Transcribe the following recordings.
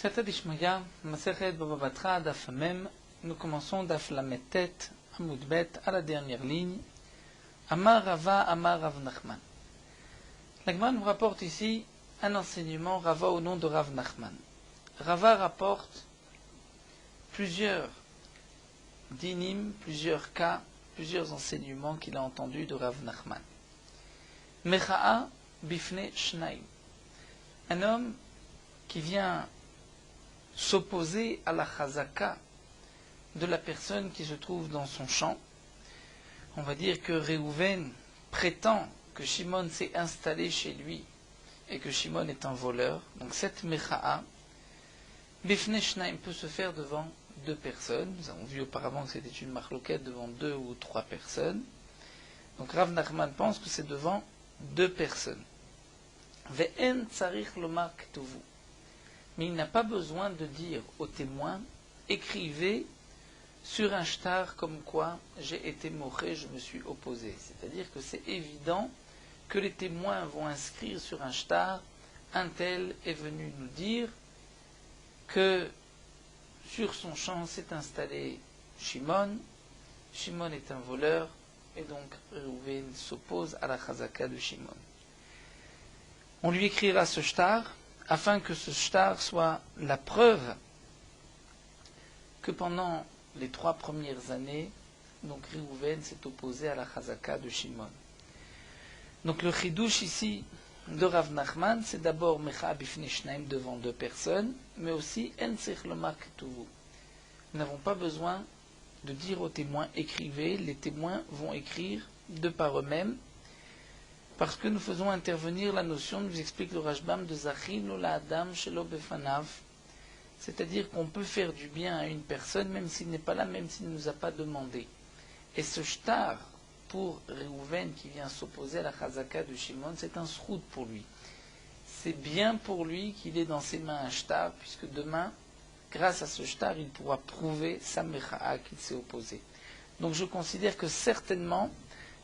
Siyata Dishmaya, Masechet Baba Batra, Daf Mem. Nous commençons Daf Lametet, Amud Bet, à la dernière ligne. Amar Rava, Amar Rav Nachman. La Gemara nous rapporte ici un enseignement, Rava au nom de Rav Nachman. Rava rapporte plusieurs dinim, plusieurs cas, plusieurs enseignements qu'il a entendus de Rav Nachman. Mecha'a bifne shnaim. Un homme qui vient s'opposer à la chazaka de la personne qui se trouve dans son champ. On va dire que Réhouven prétend que Shimon s'est installé chez lui et que Shimon est un voleur. Donc cette mecha'a, bifne shnaim, peut se faire devant deux personnes. Nous avons vu auparavant que c'était une marloquette devant deux ou trois personnes. Donc Rav Nachman pense que c'est devant deux personnes. Ve'en tsarich lomar ktuvu. Mais il n'a pas besoin de dire aux témoins, écrivez sur un shtar comme quoi j'ai été moché, je me suis opposé. C'est-à-dire que c'est évident que les témoins vont inscrire sur un shtar, un tel est venu nous dire que sur son champ s'est installé Shimon, Shimon est un voleur, et donc Réhouven s'oppose à la chazaka de Shimon. On lui écrira ce shtar, afin que ce shtar soit la preuve que pendant les 3 premières années, donc Réhouven s'est opposé à la chazaka de Shimon. Donc le chidouche ici de Rav Nachman, c'est d'abord Mecha bifne shnaim devant deux personnes, mais aussi En tzarich lomar ktuvu. Nous n'avons pas besoin de dire aux témoins écrivez, les témoins vont écrire de par eux-mêmes, parce que nous faisons intervenir la notion, nous explique le Rashbam, de Zachinu la Adam shelo befanav, c'est-à-dire qu'on peut faire du bien à une personne même s'il n'est pas là, même s'il ne nous a pas demandé. Et ce shtar pour Réhouven qui vient s'opposer à la chazaka de Shimon, c'est un srout pour lui. C'est bien pour lui qu'il ait dans ses mains un shtar, puisque demain, grâce à ce shtar, il pourra prouver sa mecha'a qu'il s'est opposé. Donc je considère que certainement,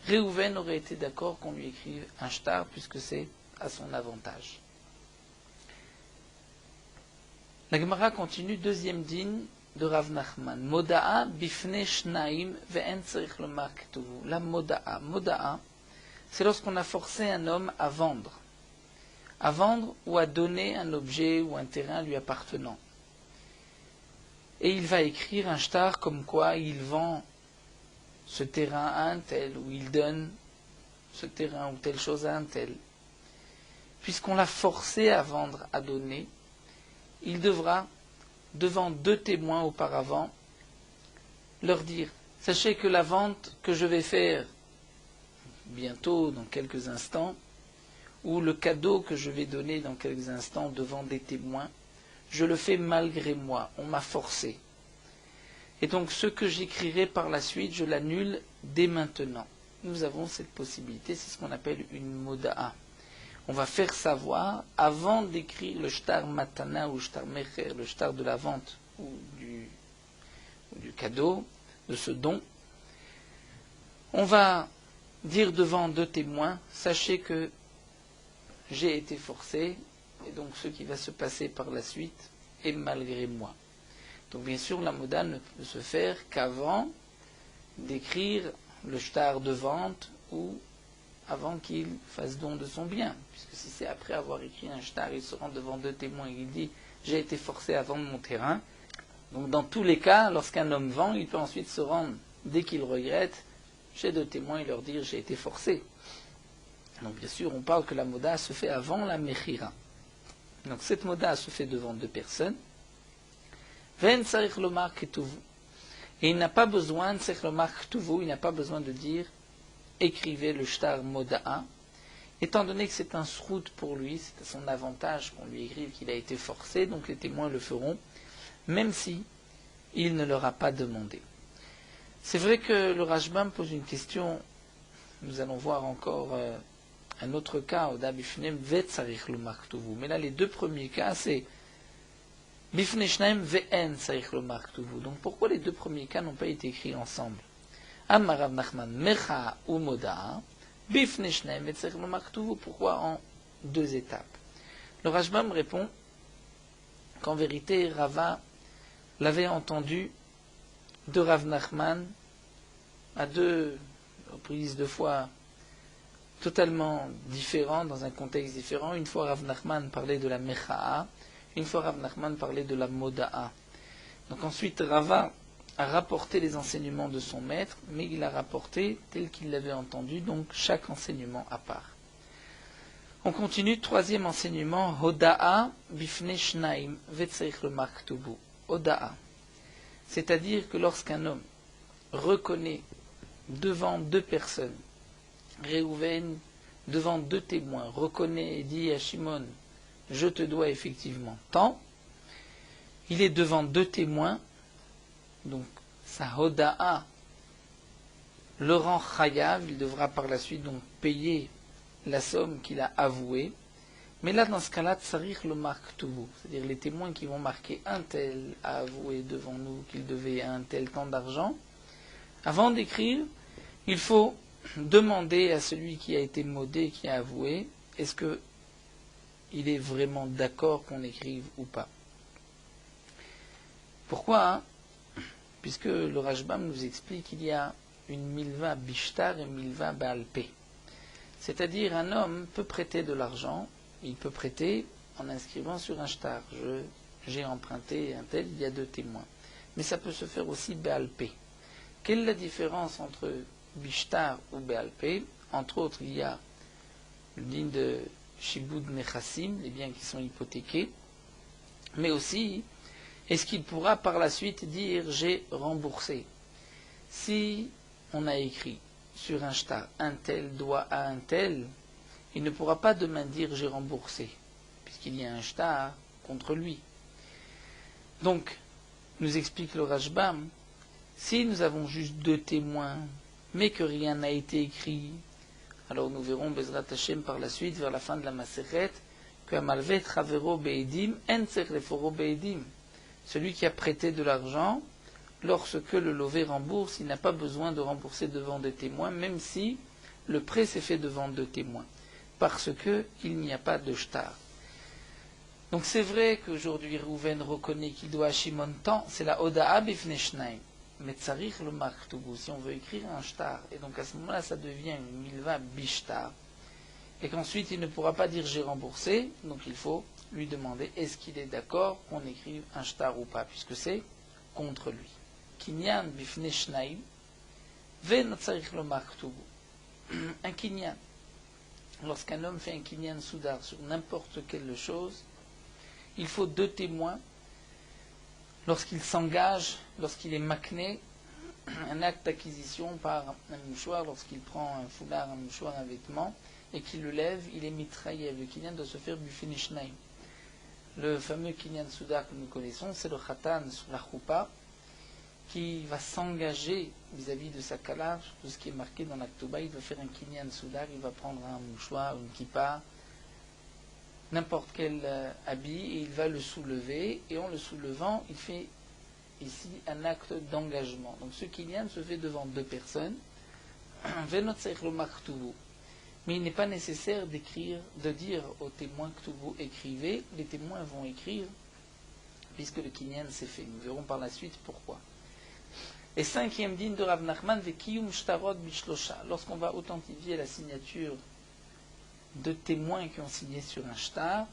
Réhouven aurait été d'accord qu'on lui écrive un shtar, puisque c'est à son avantage. La Gemara continue, deuxième din de Rav Nachman. Moda'a bifne shnaim ve'en tzarich lomar ktuvu. La moda'a. Moda'a, c'est lorsqu'on a forcé un homme à vendre. À vendre ou à donner un objet ou un terrain lui appartenant. Et il va écrire un shtar comme quoi il vend ce terrain à un tel, ou il donne ce terrain ou telle chose à un tel. Puisqu'on l'a forcé à vendre, à donner, il devra, devant deux témoins auparavant, leur dire, sachez que la vente que je vais faire bientôt, dans quelques instants, ou le cadeau que je vais donner dans quelques instants devant des témoins, je le fais malgré moi, on m'a forcé. Et donc ce que j'écrirai par la suite, je l'annule dès maintenant. Nous avons cette possibilité, c'est ce qu'on appelle une moda'a. On va faire savoir, avant d'écrire le shtar matana ou shtar mecher, le shtar de la vente ou du cadeau, de ce don, on va dire devant deux témoins, sachez que j'ai été forcé, et donc ce qui va se passer par la suite est malgré moi. Donc bien sûr, la moda ne peut se faire qu'avant d'écrire le shtar de vente ou avant qu'il fasse don de son bien. Puisque si c'est après avoir écrit un shtar, il se rend devant deux témoins et il dit « j'ai été forcé à vendre mon terrain ». Donc dans tous les cas, lorsqu'un homme vend, il peut ensuite se rendre, dès qu'il regrette, chez deux témoins et leur dire « j'ai été forcé ». Donc bien sûr, on parle que la moda se fait avant la mechira. Donc cette moda se fait devant deux personnes. Et il n'a pas besoin de dire écrivez le shtar moda'a, étant donné que c'est un srout pour lui, c'est à son avantage qu'on lui écrive qu'il a été forcé, donc les témoins le feront, même si il ne leur a pas demandé. C'est vrai que le Rashbam pose une question, nous allons voir encore un autre cas, mais là les deux premiers cas c'est Bifne shnaim ve'en tzarich lomar ktuvu. Donc pourquoi les deux premiers cas n'ont pas été écrits ensemble? Amar Rav Nachman mecha ou moda'a, bifne shnaim ve'tzarich lomar ktuvu. Pourquoi en deux étapes? Le Rashbam répond qu'en vérité, Rava l'avait entendu de Rav Nachman à deux reprises, deux fois totalement différents, dans un contexte différent. Une fois Rav Nachman parlait de la Mecha'a, une fois Rav Nachman parlait de la Moda'a. Donc ensuite Rava a rapporté les enseignements de son maître, mais il a rapporté tel qu'il l'avait entendu, donc chaque enseignement à part. On continue, troisième enseignement, Hoda'a bifne shnaim vetzeich le maktubu. Hoda'a, c'est-à-dire que lorsqu'un homme reconnaît devant deux personnes, Réhouven, devant deux témoins, reconnaît et dit à Shimon, je te dois effectivement tant, il est devant deux témoins, donc sa Hoda'a le rend chayav, il devra par la suite donc payer la somme qu'il a avouée. Mais là, dans ce cas-là, tsarich le maktubu, c'est-à-dire les témoins qui vont marquer un tel a avoué devant nous qu'il devait un tel tant d'argent. Avant d'écrire, il faut demander à celui qui a été modé, qui a avoué, est-ce que il est vraiment d'accord qu'on écrive ou pas. Pourquoi? Puisque le Rashbam nous explique qu'il y a une milva bishtar et une milva baalpé. C'est-à-dire un homme peut prêter de l'argent, il peut prêter en inscrivant sur un shtar. J'ai emprunté un tel, il y a deux témoins. Mais ça peut se faire aussi baalpé. Quelle est la différence entre bishtar ou baalpé? Entre autres, il y a le din de shibud nechassim, les biens qui sont hypothéqués. Mais aussi, est-ce qu'il pourra par la suite dire j'ai remboursé? Si on a écrit sur un shtar, un tel doit à un tel, il ne pourra pas demain dire j'ai remboursé, puisqu'il y a un shtar contre lui. Donc, nous explique le Rashbam, si nous avons juste deux témoins, mais que rien n'a été écrit, alors nous verrons Bezrat Hashem par la suite, vers la fin de la Maseret, que Amalvet Chavero Be'edim, En Tzech Leforo Be'edim. Celui qui a prêté de l'argent, lorsque le lové rembourse, il n'a pas besoin de rembourser devant des témoins, même si le prêt s'est fait devant deux témoins, parce qu'il n'y a pas de shtar. Donc c'est vrai qu'aujourd'hui Rouven reconnaît qu'il doit à Shimon tant, c'est la Hoda'a bifne shnaim, mais tsarich le maktubu, si on veut écrire un shtar, et donc à ce moment-là ça devient une milva bishtar, et qu'ensuite il ne pourra pas dire j'ai remboursé, donc il faut lui demander est-ce qu'il est d'accord qu'on écrive un shtar ou pas, puisque c'est contre lui. Kinyan bifne shnaim, ven tsarich le maktubu. Un kinyan. Lorsqu'un homme fait un kinyan soudar sur n'importe quelle chose, il faut deux témoins. Lorsqu'il s'engage, lorsqu'il est makné, un acte d'acquisition par un mouchoir, lorsqu'il prend un foulard, un mouchoir, un vêtement, et qu'il le lève, il est mitraillé. Le kinyan doit se faire bifne shnaim. Le fameux kinyan soudar que nous connaissons, c'est le khatan sur la choupa, qui va s'engager vis-à-vis de sa kalach, tout ce qui est marqué dans la Ktouba, il va faire un kinyan soudar, il va prendre un mouchoir, une kippa, n'importe quel habit, et il va le soulever, et en le soulevant, il fait ici un acte d'engagement. Donc ce kinyan se fait devant deux personnes, mais il n'est pas nécessaire d'écrire, de dire aux témoins Ktoubu écrivez, les témoins vont écrire, puisque le kinyan s'est fait. Nous verrons par la suite pourquoi. Et cinquième din de Rav Nachman, Vekiyum shtarot bishlosha. Lorsqu'on va authentifier la signature de témoins qui ont signé sur un shtar,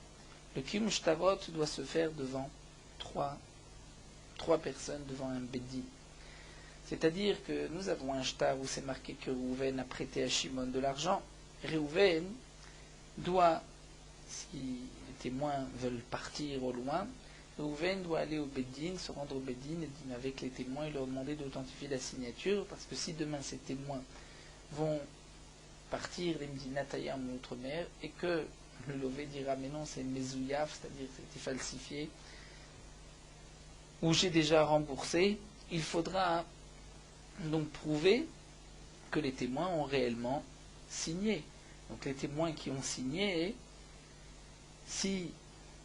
le kiyum shtarot doit se faire devant trois personnes, devant un beddin. C'est-à-dire que nous avons un shtar où c'est marqué que Réhouven a prêté à Shimon de l'argent. Réhouven doit, si les témoins veulent partir au loin, Réhouven doit aller au Beddin, se rendre au Beddin et avec les témoins et leur demander d'authentifier la signature, parce que si demain ces témoins vont partir les Mdinatayam ou outre-mer, et que le lové dira mais non c'est Mezouïaf, c'est-à-dire que c'était falsifié, ou j'ai déjà remboursé, il faudra donc prouver que les témoins ont réellement signé. Donc les témoins qui ont signé, si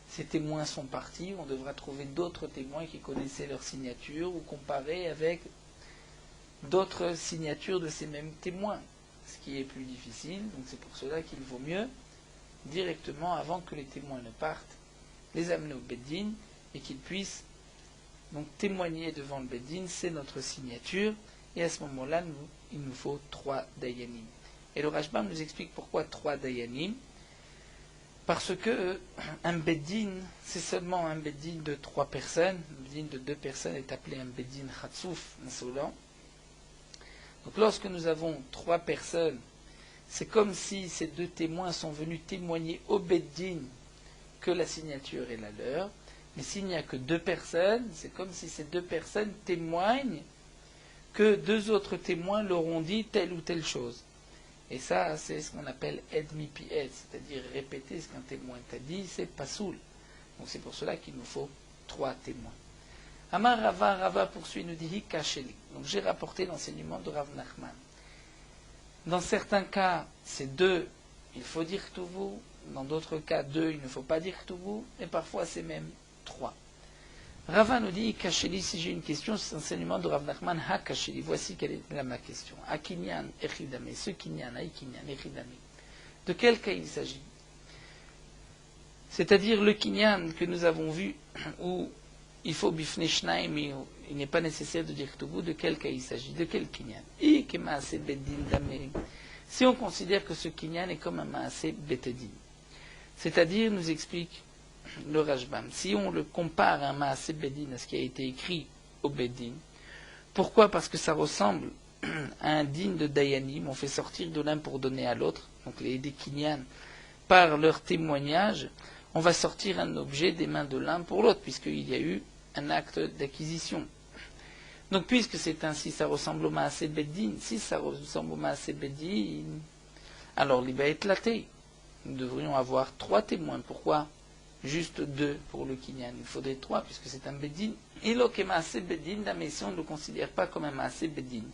ces témoins sont partis, on devra trouver d'autres témoins qui connaissaient leur signature ou comparer avec d'autres signatures de ces mêmes témoins, ce qui est plus difficile. Donc c'est pour cela qu'il vaut mieux directement, avant que les témoins ne partent, les amener au Beddin et qu'il puisse donc témoigner devant le Beddin, c'est notre signature, et à ce moment-là, il nous faut 3 dayanim. Et le Rashbam nous explique pourquoi 3 dayanim. Parce que un Beddin, c'est seulement un Beddin de 3 personnes. Un Beddin de 2 personnes est appelé un Beddin Khatsouf, insolent. Donc lorsque nous avons 3 personnes, c'est comme si ces 2 témoins sont venus témoigner au Beddin que la signature est la leur. Mais s'il n'y a que 2 personnes, c'est comme si ces 2 personnes témoignent que 2 autres témoins leur ont dit telle ou telle chose. Et ça, c'est ce qu'on appelle ed mipi ed, c'est-à-dire répéter ce qu'un témoin t'a dit, c'est pasoul. Donc c'est pour cela qu'il nous faut 3 témoins. Amar Rava, Rava poursuit, nous dit Hikasheli. Donc j'ai rapporté l'enseignement de Rav Nachman. Dans certains cas, c'est 2, il faut dire Ktuvu. Dans d'autres cas, 2, il ne faut pas dire Ktuvu. Et parfois, c'est même 3. Rava nous dit Hikasheli, si j'ai une question, c'est l'enseignement de Rav Nachman Hakasheli. Voici quelle est là ma question. Akinyan echidame, ce kinyan, aikinyan echidame. De quel cas il s'agit? C'est-à-dire le kinyan que nous avons vu, où il faut bifne shnaim, mais il n'est pas nécessaire de dire Ktuvu, de quel cas il s'agit? De quel kinyan? Si on considère que ce kinyan est comme un maaseh betedin, c'est-à-dire, nous explique le Rashbam, si on le compare à un maaseh bedin, à ce qui a été écrit au bedin, pourquoi? Parce que ça ressemble à un din de dayanim, on fait sortir de l'un pour donner à l'autre, donc les kinyan, par leur témoignage, on va sortir un objet des mains de l'un pour l'autre, puisqu'il y a eu un acte d'acquisition. Donc, puisque c'est ainsi, ça ressemble au maaseh bedin. Si ça ressemble au maaseh bedin, alors l'ibah est laté. Nous devrions avoir 3 témoins. Pourquoi juste 2 pour le kinyan? Il faudrait 3, puisque c'est un bedin. Et l'ok est maaseh bedin, mais si on ne le considère pas comme un maaseh bedin.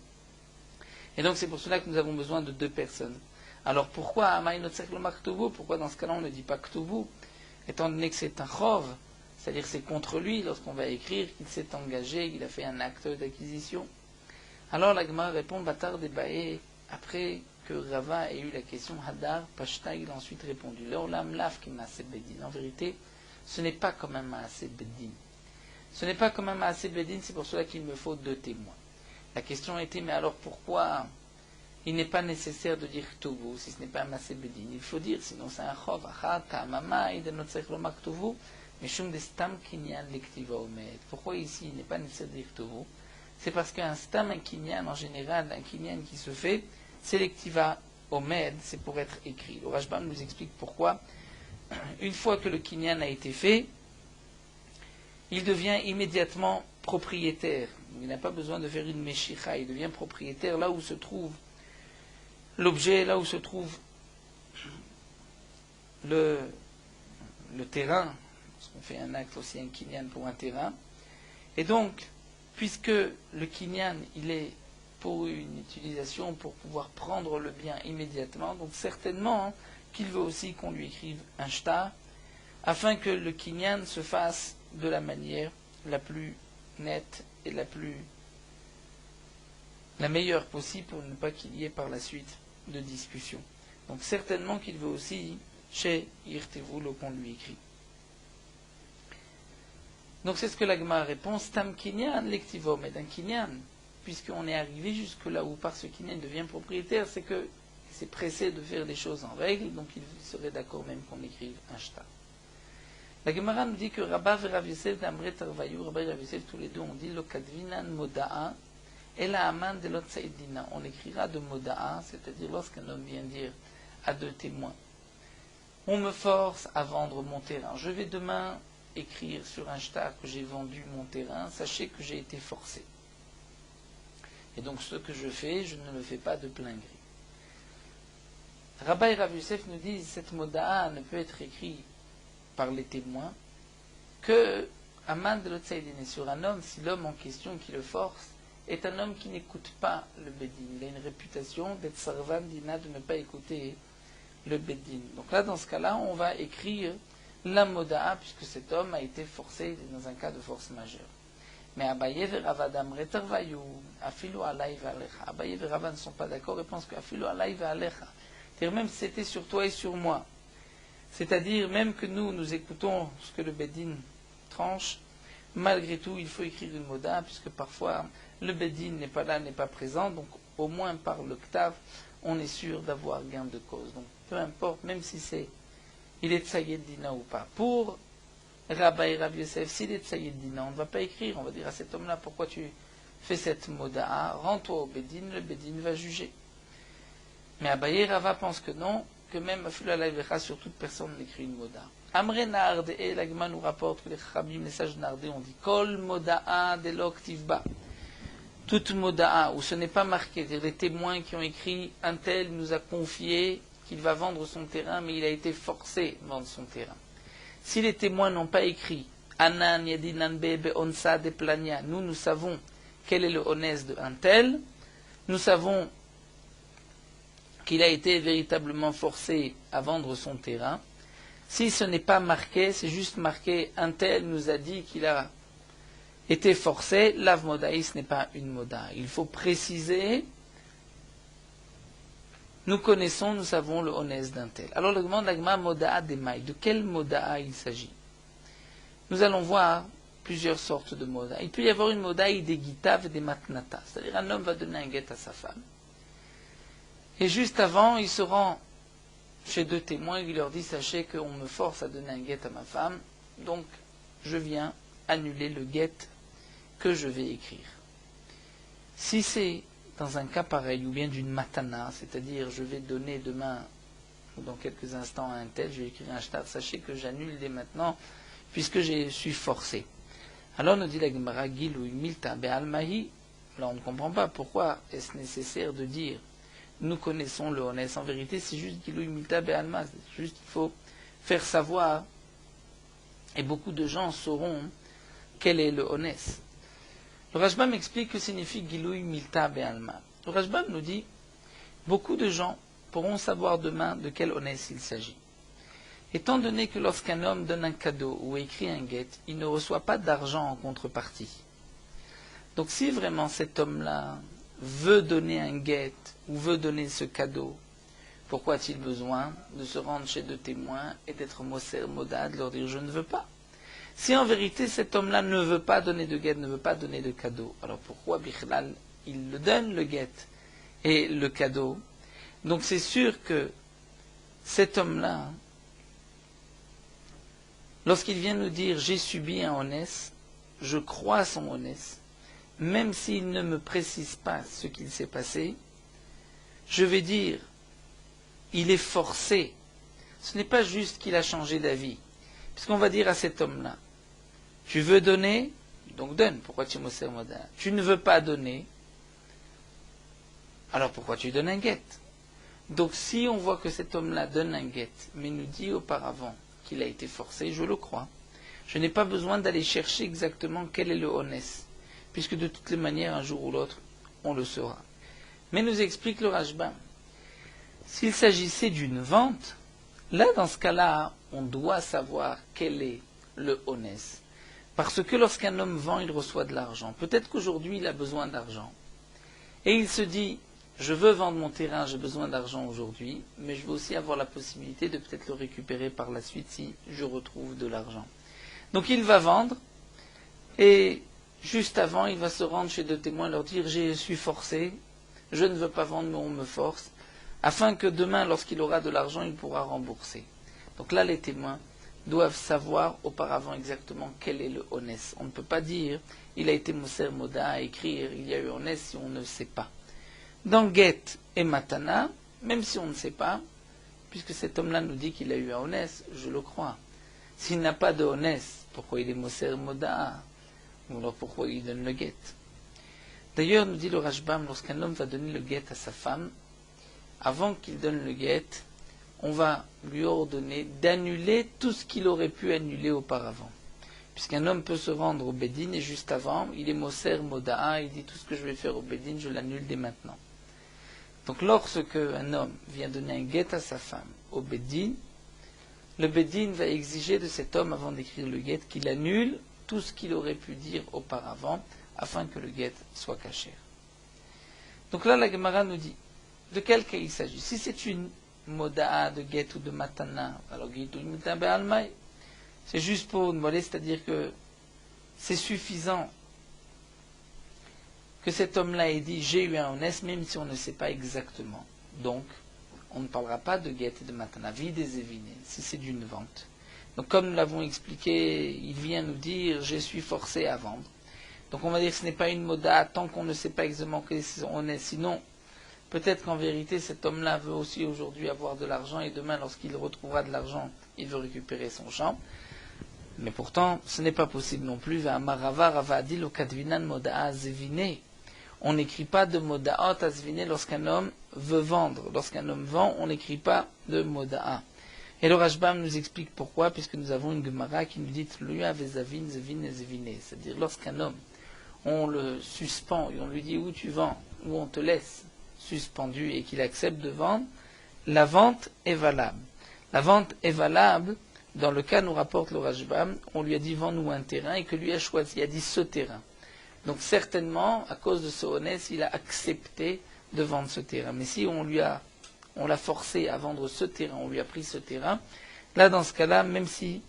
Et donc, c'est pour cela que nous avons besoin de 2 personnes. Alors, pourquoi Amay notzech lo maktuvu? Pourquoi dans ce cas-là, on ne dit pas ktuvu? Étant donné que c'est un chov, c'est-à-dire c'est contre lui, lorsqu'on va écrire, qu'il s'est engagé, qu'il a fait un acte d'acquisition. Alors la Gemara répond, Batar Debae, après que Rava ait eu la question, Hadar, Pashta, il a ensuite répondu, Leolam laf ki maaseh bedin. En vérité, ce n'est pas comme un maaseh bedin. Ce n'est pas comme un maaseh bedin, c'est pour cela qu'il me faut 2 témoins. La question était, mais alors pourquoi il n'est pas nécessaire de dire Ktuvu, si ce n'est pas un maaseh bedin? Il faut dire, sinon c'est un chov, Achat, Ta'amama, Idenotzech lo maktuvu. Pourquoi ici il n'est pas nécessaire de dire Ktuvu? C'est parce qu'un stam, un kinyan, en général, un kinyan qui se fait, c'est l'ektiva omed, c'est pour être écrit. Le Rashbam nous explique pourquoi. Une fois que le kinyan a été fait, il devient immédiatement propriétaire. Il n'a pas besoin de faire une meshicha, il devient propriétaire là où se trouve l'objet, là où se trouve le terrain. On fait un acte aussi, un kinyan pour un terrain. Et donc, puisque le kinyan, il est pour une utilisation, pour pouvoir prendre le bien immédiatement, donc certainement qu'il veut aussi qu'on lui écrive un shtar, afin que le kinyan se fasse de la manière la plus nette et la meilleure possible pour ne pas qu'il y ait par la suite de discussion. Donc certainement qu'il veut aussi, chez Yirtevoul, qu'on lui écrit. Donc c'est ce que la Gemara répond, Stam kinyan lektivo, mais d'un kinyan, puisqu'on est arrivé jusque là où par ce kinyan devient propriétaire, c'est que c'est pressé de faire des choses en règle, donc il serait d'accord même qu'on écrive un shtar. La Gemara nous dit que Rabba et Rav Yosef d'Amre Tarvayu, Rabba et Rav Yosef, tous les deux ont dit, lo kadvinan moda'a, et la aman de l'autre saïdina. On écrira de moda'a, c'est-à-dire lorsqu'un homme vient dire à 2 témoins, on me force à vendre mon terrain, je vais demain écrire sur un shtar que j'ai vendu mon terrain, sachez que j'ai été forcé. Et donc ce que je fais, je ne le fais pas de plein gré. Rabba et Rav Yosef nous disent, cette moda'a ne peut être écrite par les témoins que Aman de l'Otsaïdine sur un homme, si l'homme en question qui le force est un homme qui n'écoute pas le Bedin. Il a une réputation d'être sarvan dina, de ne pas écouter le Bedin. Donc là, dans ce cas-là, on va écrire la moda'a, puisque cet homme a été forcé dans un cas de force majeure. Mais Abaye et Rava d'Amre Tarvayu, Afilu Alay ve'alecha. Abaye et Rava ne sont pas d'accord et pensent que Afilu Alay ve'alecha. C'est-à-dire même si c'était sur toi et sur moi. C'est-à-dire même que nous écoutons ce que le Bedin tranche, malgré tout, il faut écrire une moda, puisque parfois le Bedin n'est pas là, n'est pas présent, donc au moins par le Ktav, on est sûr d'avoir gain de cause. Donc peu importe, même si il est Tsayed Dina ou pas. Pour Rabba et Rav Yosef, s'il est Tsayed Dina, on ne va pas écrire, on va dire à cet homme-là, pourquoi tu fais cette moda, rends-toi au Bedin, le Bedin va juger. Mais Abaye et Rava pensent que non, que même sur toute personne n'écrit une moda. Amre Narde et l'Agma nous rapporte que les Chabim, les sages Narde, ont dit Kol moda'a de l'oktivba. Toute moda'a, où ce n'est pas marqué, c'est-à-dire les témoins qui ont écrit un tel nous a confié qu'il va vendre son terrain, mais il a été forcé de vendre son terrain. Si les témoins n'ont pas écrit Anan Yadinan Bebe Onsa de Plania, nous savons quel est le honnête de un tel, nous savons qu'il a été véritablement forcé à vendre son terrain. Si ce n'est pas marqué, c'est juste marqué un tel nous a dit qu'il a été forcé, l'av modaï, ce n'est pas une moda. Il faut préciser, nous connaissons, nous savons le honnête d'un tel. Alors le demande l'agma moda'a demai, de quel moda'a il s'agit? Nous allons voir plusieurs sortes de moda. Il peut y avoir une modaï des gitav et des matnata, c'est-à-dire un homme va donner un guet à sa femme. Et juste avant, il se rend chez deux témoins, il leur dit, sachez qu'on me force à donner un guet à ma femme, donc je viens annuler le guet que je vais écrire. Si c'est dans un cas pareil, ou bien d'une matana, c'est-à-dire je vais donner demain, ou dans quelques instants à un tel, je vais écrire un shtar, sachez que j'annule dès maintenant, puisque je suis forcé. Alors nous dit la Gemara, Gil ou Milta Be'almahi, là on ne comprend pas pourquoi est-ce nécessaire de dire nous connaissons le honnête. En vérité, c'est juste Gil ou Milta Be'alma, c'est juste qu'il faut faire savoir, et beaucoup de gens sauront quel est le honnête. Le Rashbam explique que signifie Gilouï Milta Be'alma. Le Rashbam nous dit beaucoup de gens pourront savoir demain de quel honnête il s'agit. Étant donné que lorsqu'un homme donne un cadeau ou écrit un guet, il ne reçoit pas d'argent en contrepartie. Donc si vraiment cet homme-là veut donner un guet ou veut donner ce cadeau, pourquoi a-t-il besoin de se rendre chez deux témoins et d'être moser moda, de leur dire je ne veux pas? Si en vérité cet homme-là ne veut pas donner de guet, ne veut pas donner de cadeau, alors pourquoi Bichlal il le donne le guet et le cadeau? Donc c'est sûr que cet homme-là, lorsqu'il vient nous dire j'ai subi un honnête, je crois à son honnête, même s'il ne me précise pas ce qu'il s'est passé, je vais dire il est forcé. Ce n'est pas juste qu'il a changé d'avis, puisqu'on va dire à cet homme-là tu veux donner, donc donne. Pourquoi tu moser moda? Tu ne veux pas donner, alors pourquoi tu donnes un guet? Donc si on voit que cet homme-là donne un guet, mais nous dit auparavant qu'il a été forcé, je le crois. Je n'ai pas besoin d'aller chercher exactement quel est le honnête, puisque de toutes les manières, un jour ou l'autre, on le saura. Mais nous explique le Rashbam, s'il s'agissait d'une vente, là, dans ce cas-là, on doit savoir quel est le honnête. Parce que lorsqu'un homme vend, il reçoit de l'argent. Peut-être qu'aujourd'hui, il a besoin d'argent. Et il se dit, je veux vendre mon terrain, j'ai besoin d'argent aujourd'hui, mais je veux aussi avoir la possibilité de peut-être le récupérer par la suite si je retrouve de l'argent. Donc il va vendre, et juste avant, il va se rendre chez deux témoins et leur dire, je suis forcé, je ne veux pas vendre, mais on me force, afin que demain, lorsqu'il aura de l'argent, il pourra rembourser. Donc là, les témoins doivent savoir auparavant exactement quel est le honnête. On ne peut pas dire, il a été moser moda à écrire, il y a eu honnête si on ne sait pas. Dans Get et Matana, même si on ne sait pas, puisque cet homme-là nous dit qu'il a eu un honnête, je le crois. S'il n'a pas de honnête, pourquoi il est moser moda? Ou alors pourquoi il donne le Get? D'ailleurs, nous dit le Rashbam, lorsqu'un homme va donner le Get à sa femme, avant qu'il donne le Get, on va lui ordonner d'annuler tout ce qu'il aurait pu annuler auparavant. Puisqu'un homme peut se rendre au Bedin et juste avant, il est moser moda'a, il dit tout ce que je vais faire au Bedin, je l'annule dès maintenant. Donc lorsque un homme vient donner un guet à sa femme au Bedin, le Bedin va exiger de cet homme, avant d'écrire le guet, qu'il annule tout ce qu'il aurait pu dire auparavant, afin que le guet soit caché. Donc là, la Gemara nous dit, de quel cas il s'agit? Si c'est une moda'a de guet ou de matana, alors c'est juste pour une mollet, c'est-à-dire que c'est suffisant que cet homme-là ait dit j'ai eu un honnête, même si on ne sait pas exactement. Donc, on ne parlera pas de guet et de matanavi des évinés, si c'est d'une vente. Donc, comme nous l'avons expliqué, il vient nous dire je suis forcé à vendre. Donc, on va dire que ce n'est pas une moda tant qu'on ne sait pas exactement que c'est honnête. Sinon, peut-être qu'en vérité, cet homme-là veut aussi aujourd'hui avoir de l'argent et demain, lorsqu'il retrouvera de l'argent, il veut récupérer son champ. Mais pourtant, ce n'est pas possible non plus. On n'écrit pas de moda'a azvine lorsqu'un homme veut vendre. Lorsqu'un homme vend, on n'écrit pas de moda'a. Et le Rashbam nous explique pourquoi, puisque nous avons une Gemara qui nous dit c'est-à-dire lorsqu'un homme, on le suspend et on lui dit où tu vends, ou on te laisse suspendu et qu'il accepte de vendre, la vente est valable. La vente est valable dans le cas, nous rapporte le Rashbam, on lui a dit vends-nous un terrain et que lui a choisi, il a dit ce terrain. Donc certainement, à cause de ce honnête, il a accepté de vendre ce terrain. Mais si on l'a forcé à vendre ce terrain, on lui a pris ce terrain, là dans ce cas-là, même si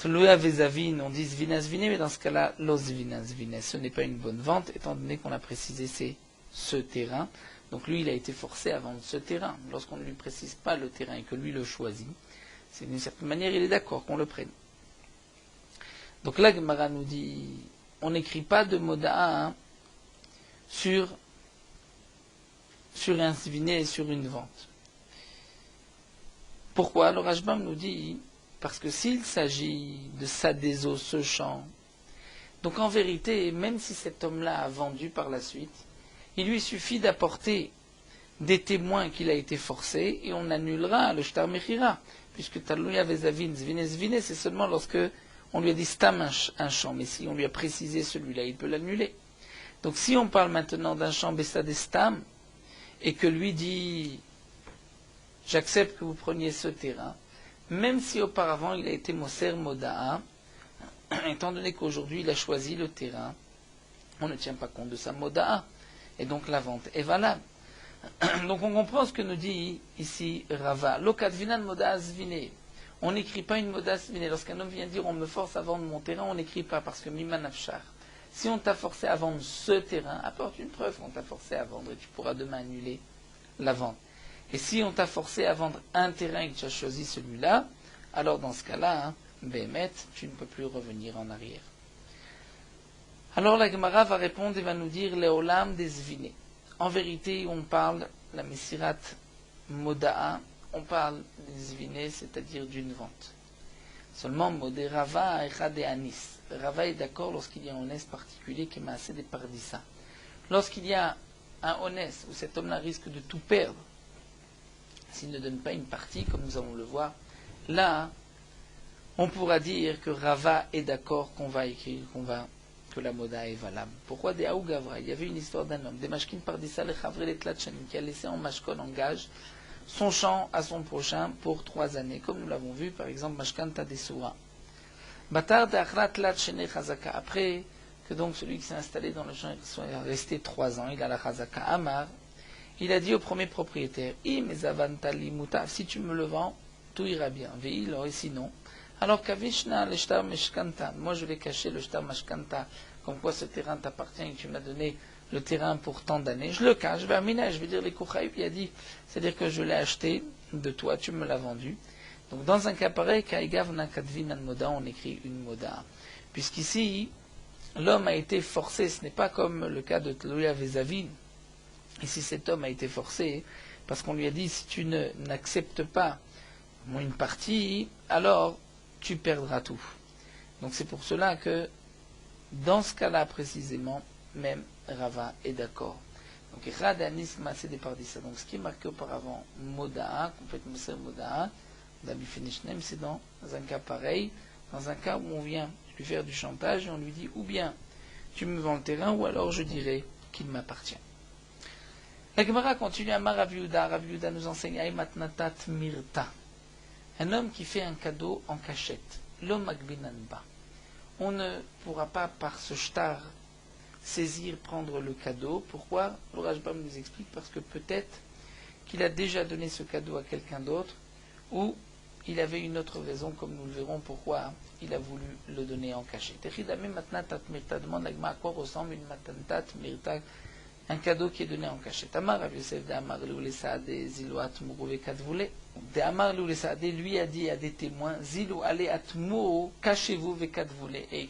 on dit zvinazvine, mais dans ce cas-là, l'osvinazvine, ce n'est pas une bonne vente, étant donné qu'on a précisé c'est ce terrain. Donc lui, il a été forcé à vendre ce terrain. Lorsqu'on ne lui précise pas le terrain et que lui le choisit, c'est d'une certaine manière, il est d'accord qu'on le prenne. Donc là, Gemara nous dit, on n'écrit pas de moda'a sur un sviné et sur une vente. Pourquoi? Le Rashbam nous dit, parce que s'il s'agit de Sadézo, ce champ, donc en vérité, même si cet homme-là a vendu par la suite, il lui suffit d'apporter des témoins qu'il a été forcé et on annulera le shtar mechira, puisque Talouya Vezavin, Zvine, c'est seulement lorsque on lui a dit stam un champ, mais si on lui a précisé celui-là, il peut l'annuler. Donc si on parle maintenant d'un champ Bessad et Stam, et que lui dit j'accepte que vous preniez ce terrain, même si auparavant il a été Moser Moda'a, étant donné qu'aujourd'hui il a choisi le terrain, on ne tient pas compte de sa Moda'a, et donc la vente est valable. Donc on comprend ce que nous dit ici Rava. Lokadvinan Moda'a Zvine. On n'écrit pas une Moda'a Zvine. Lorsqu'un homme vient dire on me force à vendre mon terrain, on n'écrit pas parce que Miman Afshar. Si on t'a forcé à vendre ce terrain, apporte une preuve qu'on t'a forcé à vendre et tu pourras demain annuler la vente. Et si on t'a forcé à vendre un terrain et que tu as choisi celui-là, alors dans ce cas-là, Béhémet, tu ne peux plus revenir en arrière. Alors la Gemara va répondre et va nous dire Léolam des Zviné. En vérité, on parle, la Messirat Moda'a, on parle des Zviné, c'est-à-dire d'une vente. Seulement, Modé Rava et Anis. Rava est d'accord lorsqu'il y a un honnête particulier qui m'a assez des pardissa. Lorsqu'il y a un honnête où cet homme-là risque de tout perdre, s'il ne donne pas une partie, comme nous allons le voir, là, on pourra dire que Rava est d'accord qu'on va écrire, que la moda est valable. Pourquoi des Aougavra? Il y avait une histoire d'un homme, des Mashkin Pardissa le Chavre les Tlatchanim, qui a laissé en Mashkon en gage son champ à son prochain pour 3 années, comme nous l'avons vu, par exemple, Mashkan Tadesura. Batar de Achrat Latchene Chazaka. Après que donc celui qui s'est installé dans le champ soit resté 3 ans, il a la Chazaka Amar, il a dit au premier propriétaire, si tu me le vends, tout ira bien. Et sinon, alors Kavishna le shtar meshkanta, moi je vais cacher le shtar meshkanta, comme quoi ce terrain t'appartient et que tu m'as donné le terrain pour tant d'années, je le cache, je vais dire les Kouchaïb, il a dit, c'est-à-dire que je l'ai acheté de toi, tu me l'as vendu. Donc dans un cas pareil, Kaigav Nakadvin an Moda, on écrit une Moda. Puisqu'ici, l'homme a été forcé, ce n'est pas comme le cas de Tlouya Vezavin. Ici cet homme a été forcé parce qu'on lui a dit si tu n'acceptes pas une partie, alors tu perdras tout. Donc c'est pour cela que dans ce cas-là précisément, même Rava est d'accord. Donc Radanis Massé Depardissa. Donc ce qui est marqué auparavant, Moda'a, complètement c'est Moda'a, d'Abifinishnem, c'est dans un cas pareil, dans un cas où on vient lui faire du chantage et on lui dit ou bien tu me vends le terrain ou alors je dirai qu'il m'appartient. La Gemara continue à Rav Yehuda nous enseigne Aymatnatat Mirta. Un homme qui fait un cadeau en cachette. L'homme Agbinanba. On ne pourra pas par ce shtar saisir, prendre le cadeau. Pourquoi? Le Rashbam nous explique parce que peut-être qu'il a déjà donné ce cadeau à quelqu'un d'autre ou il avait une autre raison, comme nous le verrons, pourquoi il a voulu le donner en cachet. Demande à quoi ressemble une matantat mirta, un cadeau qui est donné en cachet. Amar Rav Yosef de Amar Leoule Saadé, Zilou Atmourou Vekadvoule. De Amar Leoule Saadé lui a dit à des témoins, Zilou allez Atmourou, cachez-vous Vekadvoule, et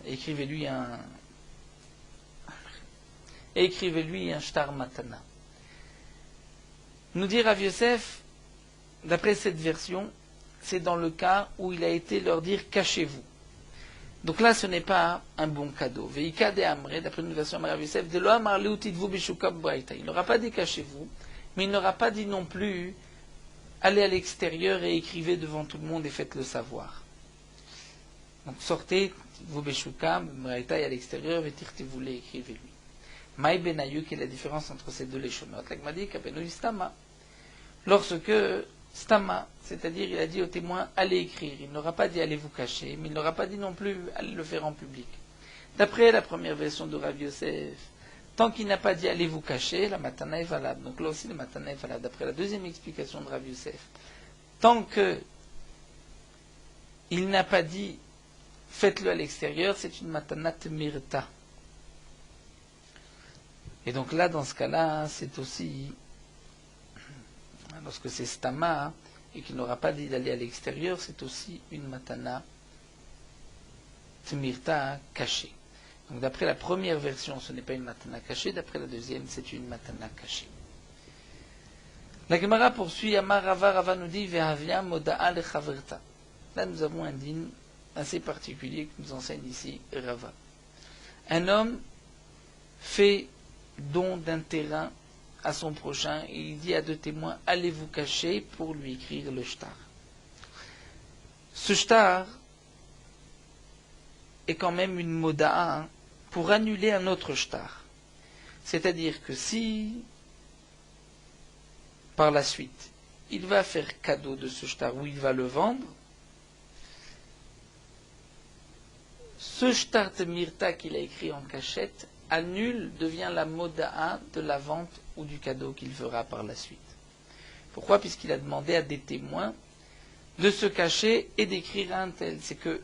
écrivez-lui un shtar matana. Nous dit Rav Yosef, d'après cette version, c'est dans le cas où il a été leur dire cachez-vous. Donc là, ce n'est pas un bon cadeau. Veika de Amre, d'après une version de Rav Yosef, de Loa Marleu Tidvu Bishukab Braïta. Il n'aura pas dit cachez-vous, mais il n'aura pas dit non plus allez à l'extérieur et écrivez devant tout le monde et faites-le savoir. Donc sortez, Tidvu Bishukab Braïta et à l'extérieur, vetirtivule, écrivez-lui. Maï Benayou, qui est la différence entre ces deux léchonot. L'agmadi Kabenu Stama. Lorsque Stama, c'est-à-dire il a dit aux témoins allez écrire, il n'aura pas dit allez vous cacher, mais il n'aura pas dit non plus allez le faire en public. D'après la première version de Rav Yosef, tant qu'il n'a pas dit allez vous cacher, la matana est valable. Donc là aussi la matana est valable. D'après la deuxième explication de Rav Yosef, tant que il n'a pas dit faites-le à l'extérieur, c'est une matana temirta. Et donc là, dans ce cas-là, c'est aussi, lorsque c'est stama, et qu'il n'aura pas dit d'aller à l'extérieur, c'est aussi une matana tmirta cachée. Donc d'après la première version, ce n'est pas une matana cachée, d'après la deuxième, c'est une matana cachée. La Gemara poursuit, Amar Rava, Rava nous dit, Vehavia moda'a lechaverta. Là, nous avons un dîne assez particulier que nous enseigne ici Rava. Un homme fait don d'un terrain à son prochain et il dit à deux témoins allez vous cacher pour lui écrire le shtar. Ce shtar est quand même une moda'a pour annuler un autre shtar. C'est-à-dire que si par la suite il va faire cadeau de ce shtar ou il va le vendre, ce shtar de Mirta qu'il a écrit en cachette annule, devient la moda'a de la vente ou du cadeau qu'il fera par la suite. Pourquoi ? Puisqu'il a demandé à des témoins de se cacher et d'écrire à un tel. C'est que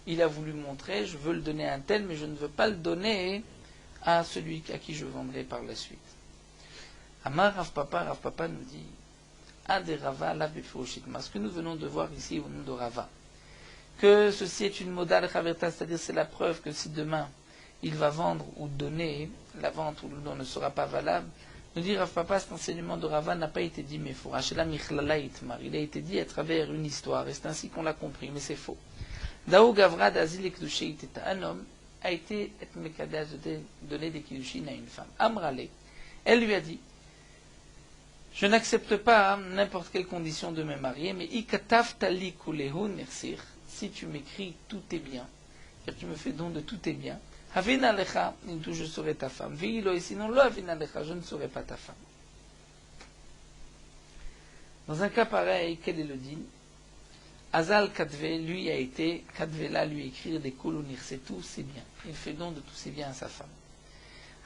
il a voulu montrer, je veux le donner à un tel, mais je ne veux pas le donner à celui à qui je vendrai par la suite. Amar Rav Papa nous dit Ade Rava la befiroshitma. Ce que nous venons de voir ici au nom de Rava, que ceci est une moda de chaverta, c'est-à-dire c'est la preuve que si demain il va vendre ou donner, la vente ou le don ne sera pas valable. Nous dit Rav Papa, cet enseignement de Rava n'a pas été dit mais faux. Il a été dit à travers une histoire, et c'est ainsi qu'on l'a compris, mais c'est faux. Daou Gavra d'Azil Ekdouché, un homme a été de donner des kiddushin à une femme. Amrale, elle lui a dit je n'accepte pas n'importe quelle condition de me marier, mais ikatav tali kulehu nersir, si tu m'écris tous tes biens, car tu me fais don de tous tes biens, Havina lecha, je serai ta femme. Vilo, et sinon, lo havina lecha, je ne serai pas ta femme. Dans un cas pareil, quel est le din ? Azal Kadve, lui a été, Kadvela lui écrire des koulunir, c'est tous ses biens. Il fait don de tous ses biens à sa femme.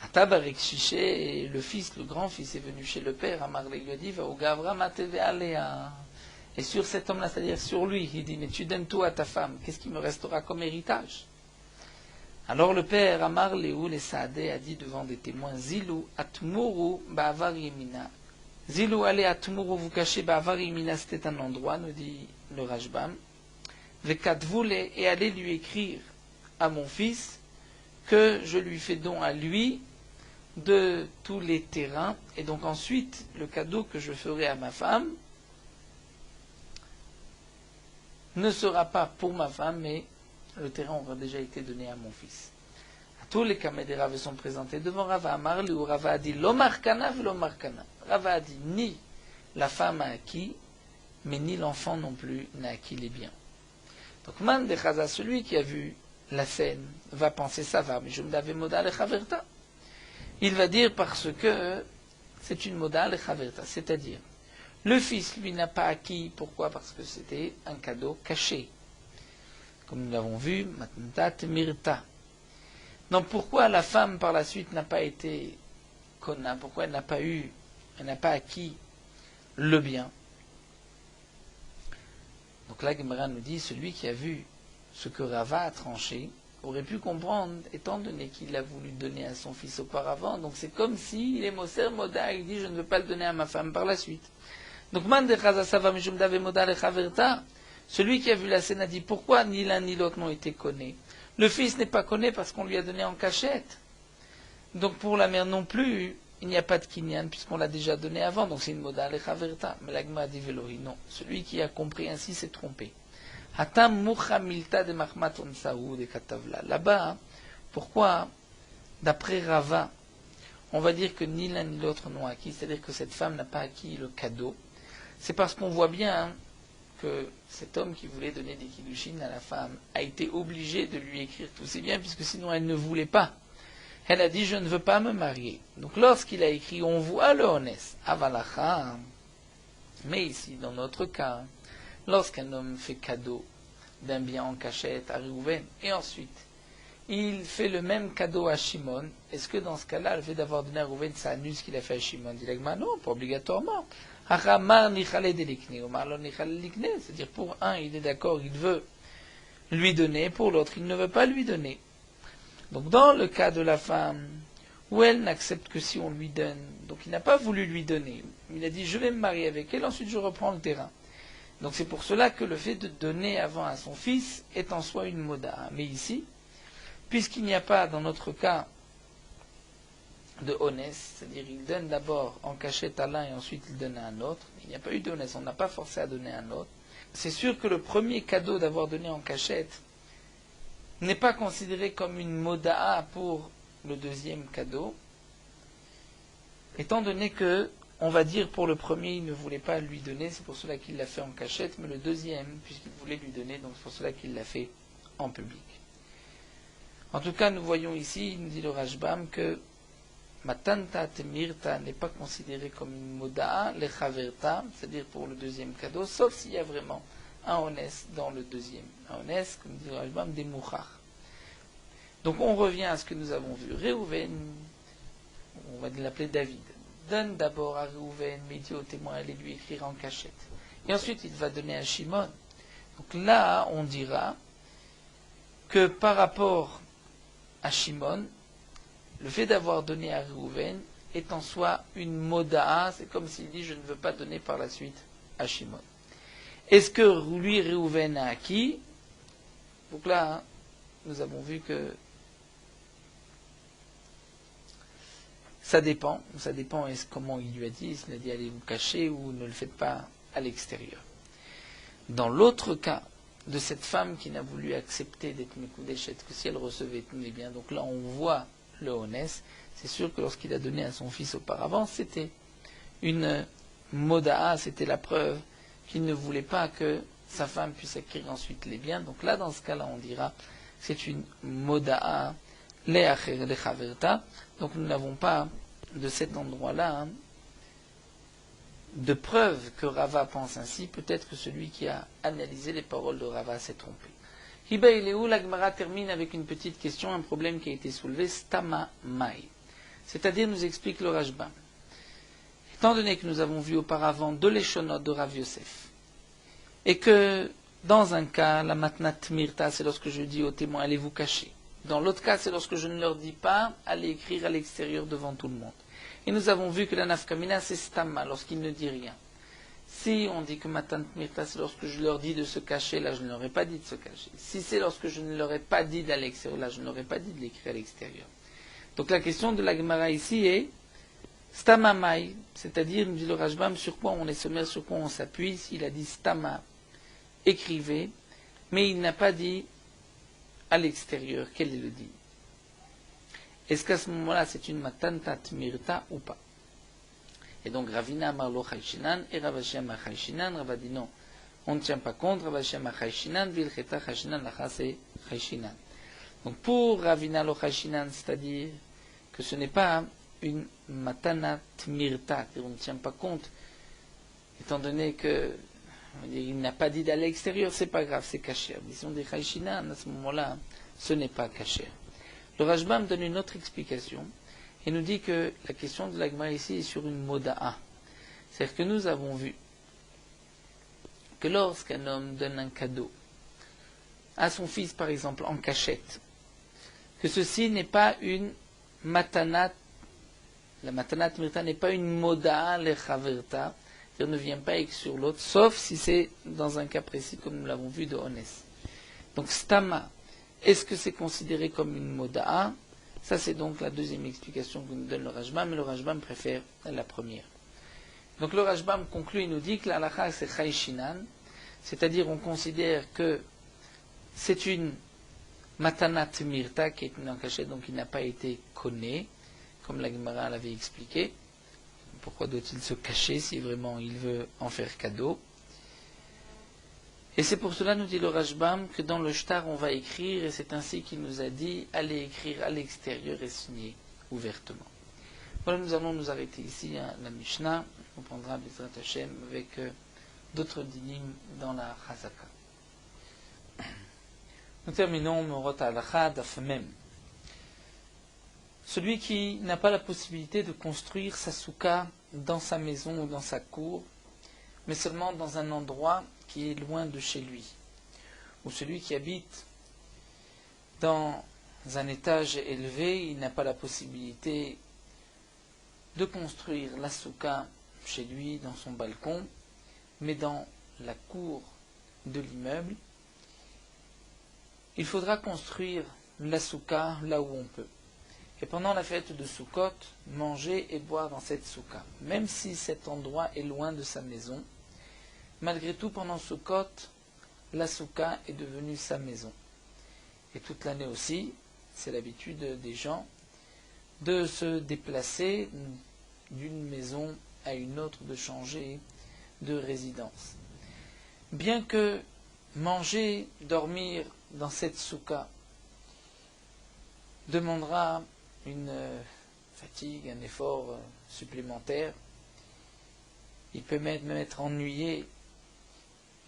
Atabarek Shiché, et le fils, le grand-fils est venu chez le père, Amar lui a dit, va au Gavra mateve alea. Et sur cet homme-là, c'est-à-dire sur lui, il dit, mais tu donnes tout à ta femme, qu'est-ce qui me restera comme héritage ? Alors le père Amar Léoul et Saadé a dit devant des témoins Zilou Atmourou Ba'avar Yemina. Zilou allez Atmourou vous cachez Ba'avar Yemina, c'était un endroit, nous dit le Rajbam. Vekadvoule et allez lui écrire à mon fils que je lui fais don à lui de tous les terrains, et donc ensuite le cadeau que je ferai à ma femme ne sera pas pour ma femme, mais le terrain aura déjà été donné à mon fils. Tous les Kameh Rav sont présentés devant Rava Amar, où Rava a dit l'Omarkana ve l'Omarkana. Rava a dit ni la femme a acquis, mais ni l'enfant non plus n'a acquis les biens. Donc Man de Chaza, celui qui a vu la scène, va penser ça va, mais je me l'avais moda le Chaverta. Il va dire parce que c'est une moda le Chaverta, c'est-à-dire le fils lui n'a pas acquis, pourquoi ? Parce que c'était un cadeau caché. Comme nous l'avons vu, Matntat Mirta. Donc pourquoi la femme par la suite n'a pas été Kona ? Pourquoi elle n'a pas eu elle n'a pas acquis le bien. Donc là, Gemara nous dit, celui qui a vu ce que Rava a tranché, aurait pu comprendre, étant donné qu'il a voulu donner à son fils auparavant, donc c'est comme s'il est Moser Moda, il dit je ne veux pas le donner à ma femme par la suite. Donc celui qui a vu la scène a dit pourquoi ni l'un ni l'autre n'ont été connus. Le fils n'est pas connu parce qu'on lui a donné en cachette. Donc pour la mère non plus, il n'y a pas de kinyan puisqu'on l'a déjà donné avant, donc c'est une Moda Lechaverta. Mais l'Agma a dit Velohi, non, celui qui a compris ainsi s'est trompé. Là-bas, pourquoi, d'après Rava, on va dire que ni l'un ni l'autre n'ont acquis, c'est-à-dire que cette femme n'a pas acquis le cadeau, c'est parce qu'on voit bien que cet homme qui voulait donner des kiddushin à la femme a été obligé de lui écrire tous ses biens, puisque sinon elle ne voulait pas. Elle a dit je ne veux pas me marier. Donc lorsqu'il a écrit, on voit le honest, avalacha. Mais ici, dans notre cas, lorsqu'un homme fait cadeau d'un bien en cachette à Réhouven, et ensuite il fait le même cadeau à Shimon, est-ce que dans ce cas-là, le fait d'avoir donné à Réhouven, ça annule ce qu'il a fait à Shimon? Dit l'Agma, non, pas obligatoirement. C'est-à-dire pour un, il est d'accord, il veut lui donner, pour l'autre, il ne veut pas lui donner. Donc dans le cas de la femme, où elle n'accepte que si on lui donne, donc il n'a pas voulu lui donner, il a dit je vais me marier avec elle, ensuite je reprends le terrain. Donc c'est pour cela que le fait de donner avant à son fils est en soi une moda. Mais ici, puisqu'il n'y a pas dans notre cas de honest, c'est-à-dire il donne d'abord en cachette à l'un et ensuite il donne à un autre, il n'y a pas eu de honest, on n'a pas forcé à donner à un autre. C'est sûr que le premier cadeau d'avoir donné en cachette n'est pas considéré comme une moda pour le deuxième cadeau, étant donné que on va dire pour le premier, il ne voulait pas lui donner, c'est pour cela qu'il l'a fait en cachette, mais le deuxième, puisqu'il voulait lui donner, donc c'est pour cela qu'il l'a fait en public. En tout cas, nous voyons ici, nous dit le Rashbam, que Matanta Temirta n'est pas considéré comme une moda'a, le Chaverta, c'est-à-dire pour le deuxième cadeau, sauf s'il y a vraiment un honest dans le deuxième. Un honest, comme dit le Rashbam, des mouchach. Donc on revient à ce que nous avons vu. Réhouven, on va l'appeler David, donne d'abord à Réhouven, mais il dit au témoin, allez lui écrire en cachette. Et ensuite, il va donner à Shimon. Donc là, on dira que par rapport à Shimon, le fait d'avoir donné à Réhouven est en soi une moda'a, c'est comme s'il dit, je ne veux pas donner par la suite à Shimon. Est-ce que lui, Réhouven, a acquis? Donc là, nous avons vu que ça dépend comment il lui a dit, s'il a dit allez vous cacher ou ne le faites pas à l'extérieur. Dans l'autre cas de cette femme qui n'a voulu accepter d'être Mekudeshet, que si elle recevait tous les biens, donc là on voit le honest, c'est sûr que lorsqu'il a donné à son fils auparavant, c'était une moda'a, c'était la preuve qu'il ne voulait pas que sa femme puisse acquérir ensuite les biens. Donc là, dans ce cas-là, on dira c'est une moda'a lechaverta. Donc nous n'avons pas de cet endroit-là de preuve que Rava pense ainsi. Peut-être que celui qui a analysé les paroles de Rava s'est trompé. Hiba Ileu, la Gemara termine avec une petite question, un problème qui a été soulevé, Stama Mai. C'est-à-dire, nous explique le Rashbam. Étant donné que nous avons vu auparavant deux Leshonot de Rav Yosef, et que dans un cas, la matnat mirta, c'est lorsque je dis aux témoins, allez vous cacher. Dans l'autre cas, c'est lorsque je ne leur dis pas, allez écrire à l'extérieur devant tout le monde. Et nous avons vu que la nafkamina, c'est stama, lorsqu'il ne dit rien. Si on dit que matnat mirta, c'est lorsque je leur dis de se cacher, là je ne leur ai pas dit de se cacher. Si c'est lorsque je ne leur ai pas dit d'aller à l'extérieur, là je ne leur ai pas dit de l'écrire à l'extérieur. Donc la question de la Gemara ici est stama mai, c'est-à-dire, nous dit le Rashbam, sur quoi on est sommaire, sur quoi on s'appuie. S'il a dit stama, écrivez, mais il n'a pas dit à l'extérieur, quel est le dit? Est-ce qu'à ce moment-là, c'est une matantat mirta ou pas? Et donc, Ravina Marlo Chayshinan et Ravashema Chayshinan, Rava dit non, on ne tient pas compte, Ravashema Chayshinan, Vilcheta Chayshinan, Lacha c'est Chayshinan. Donc, pour Ravina Lo Chayshinan, c'est-à-dire que ce n'est pas une matanat mirta, on ne tient pas compte, étant donné que il n'a pas dit d'aller à l'extérieur, c'est pas grave, c'est caché. Mais si on dit Chayshinan, à ce moment-là, ce n'est pas caché. Le Rashbam donne une autre explication et nous dit que la question de l'Agma ici est sur une moda'a. C'est-à-dire que nous avons vu que lorsqu'un homme donne un cadeau à son fils, par exemple, en cachette, que ceci n'est pas une matanat, la matanat mirta n'est pas une moda lechaverta, c'est-à-dire ne vient pas sur l'autre, sauf si c'est dans un cas précis, comme nous l'avons vu de Honès. Donc stama, est-ce que c'est considéré comme une moda? Ça c'est donc la deuxième explication que nous donne le Rajbam, mais le Rajbam préfère la première. Donc le Rajbam conclut et nous dit que la halakha c'est chayshinan, c'est-à-dire on considère que c'est une matanat mirta qui est une en cachette, donc qui n'a pas été connue, comme la Gemara l'avait expliqué. Pourquoi doit-il se cacher si vraiment il veut en faire cadeau? Et c'est pour cela, nous dit le Rajbam, que dans le shtar on va écrire, et c'est ainsi qu'il nous a dit, allez écrire à l'extérieur et signer ouvertement. Voilà, nous allons nous arrêter ici à la Mishnah. On prendra Bezrat Hashem avec d'autres dinim dans la Chazaka. Nous terminons Morot Halacha Daf Mem. Celui qui n'a pas la possibilité de construire sa souka dans sa maison ou dans sa cour, mais seulement dans un endroit qui est loin de chez lui, ou celui qui habite dans un étage élevé, il n'a pas la possibilité de construire la souka chez lui, dans son balcon, mais dans la cour de l'immeuble. Il faudra construire la souka là où on peut. Et pendant la fête de Sukkot, manger et boire dans cette souka. Même si cet endroit est loin de sa maison, malgré tout, pendant Sukkot, la souka est devenue sa maison. Et toute l'année aussi, c'est l'habitude des gens de se déplacer d'une maison à une autre, de changer de résidence. Bien que manger, dormir dans cette souka demandera une fatigue, un effort supplémentaire, il peut même être ennuyé,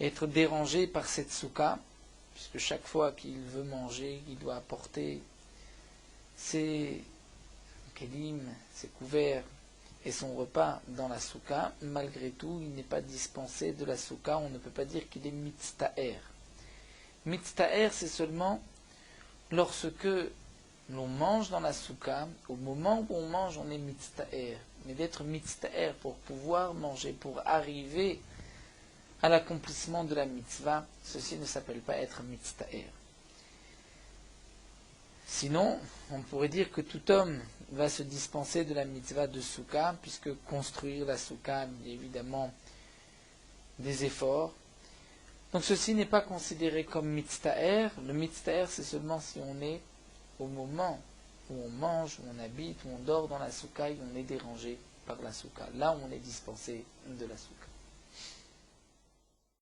être dérangé par cette souka, puisque chaque fois qu'il veut manger, il doit apporter ses kelim, ses couverts et son repas dans la souka. Malgré tout, il n'est pas dispensé de la souka, on ne peut pas dire qu'il est mitztaher. Mitztaher, c'est seulement lorsque l'on mange dans la souka, au moment où on mange, on est mitztaher. Mais d'être mitztaher pour pouvoir manger, pour arriver à l'accomplissement de la mitzvah, ceci ne s'appelle pas être mitztaher. Sinon, on pourrait dire que tout homme va se dispenser de la mitzvah de souka, puisque construire la souka, évidemment, des efforts. Donc ceci n'est pas considéré comme mitztaher. Le mitztaher, c'est seulement si on est au moment où on mange, où on habite, où on dort dans la souka et on est dérangé par la souka. Là, on est dispensé de la souka.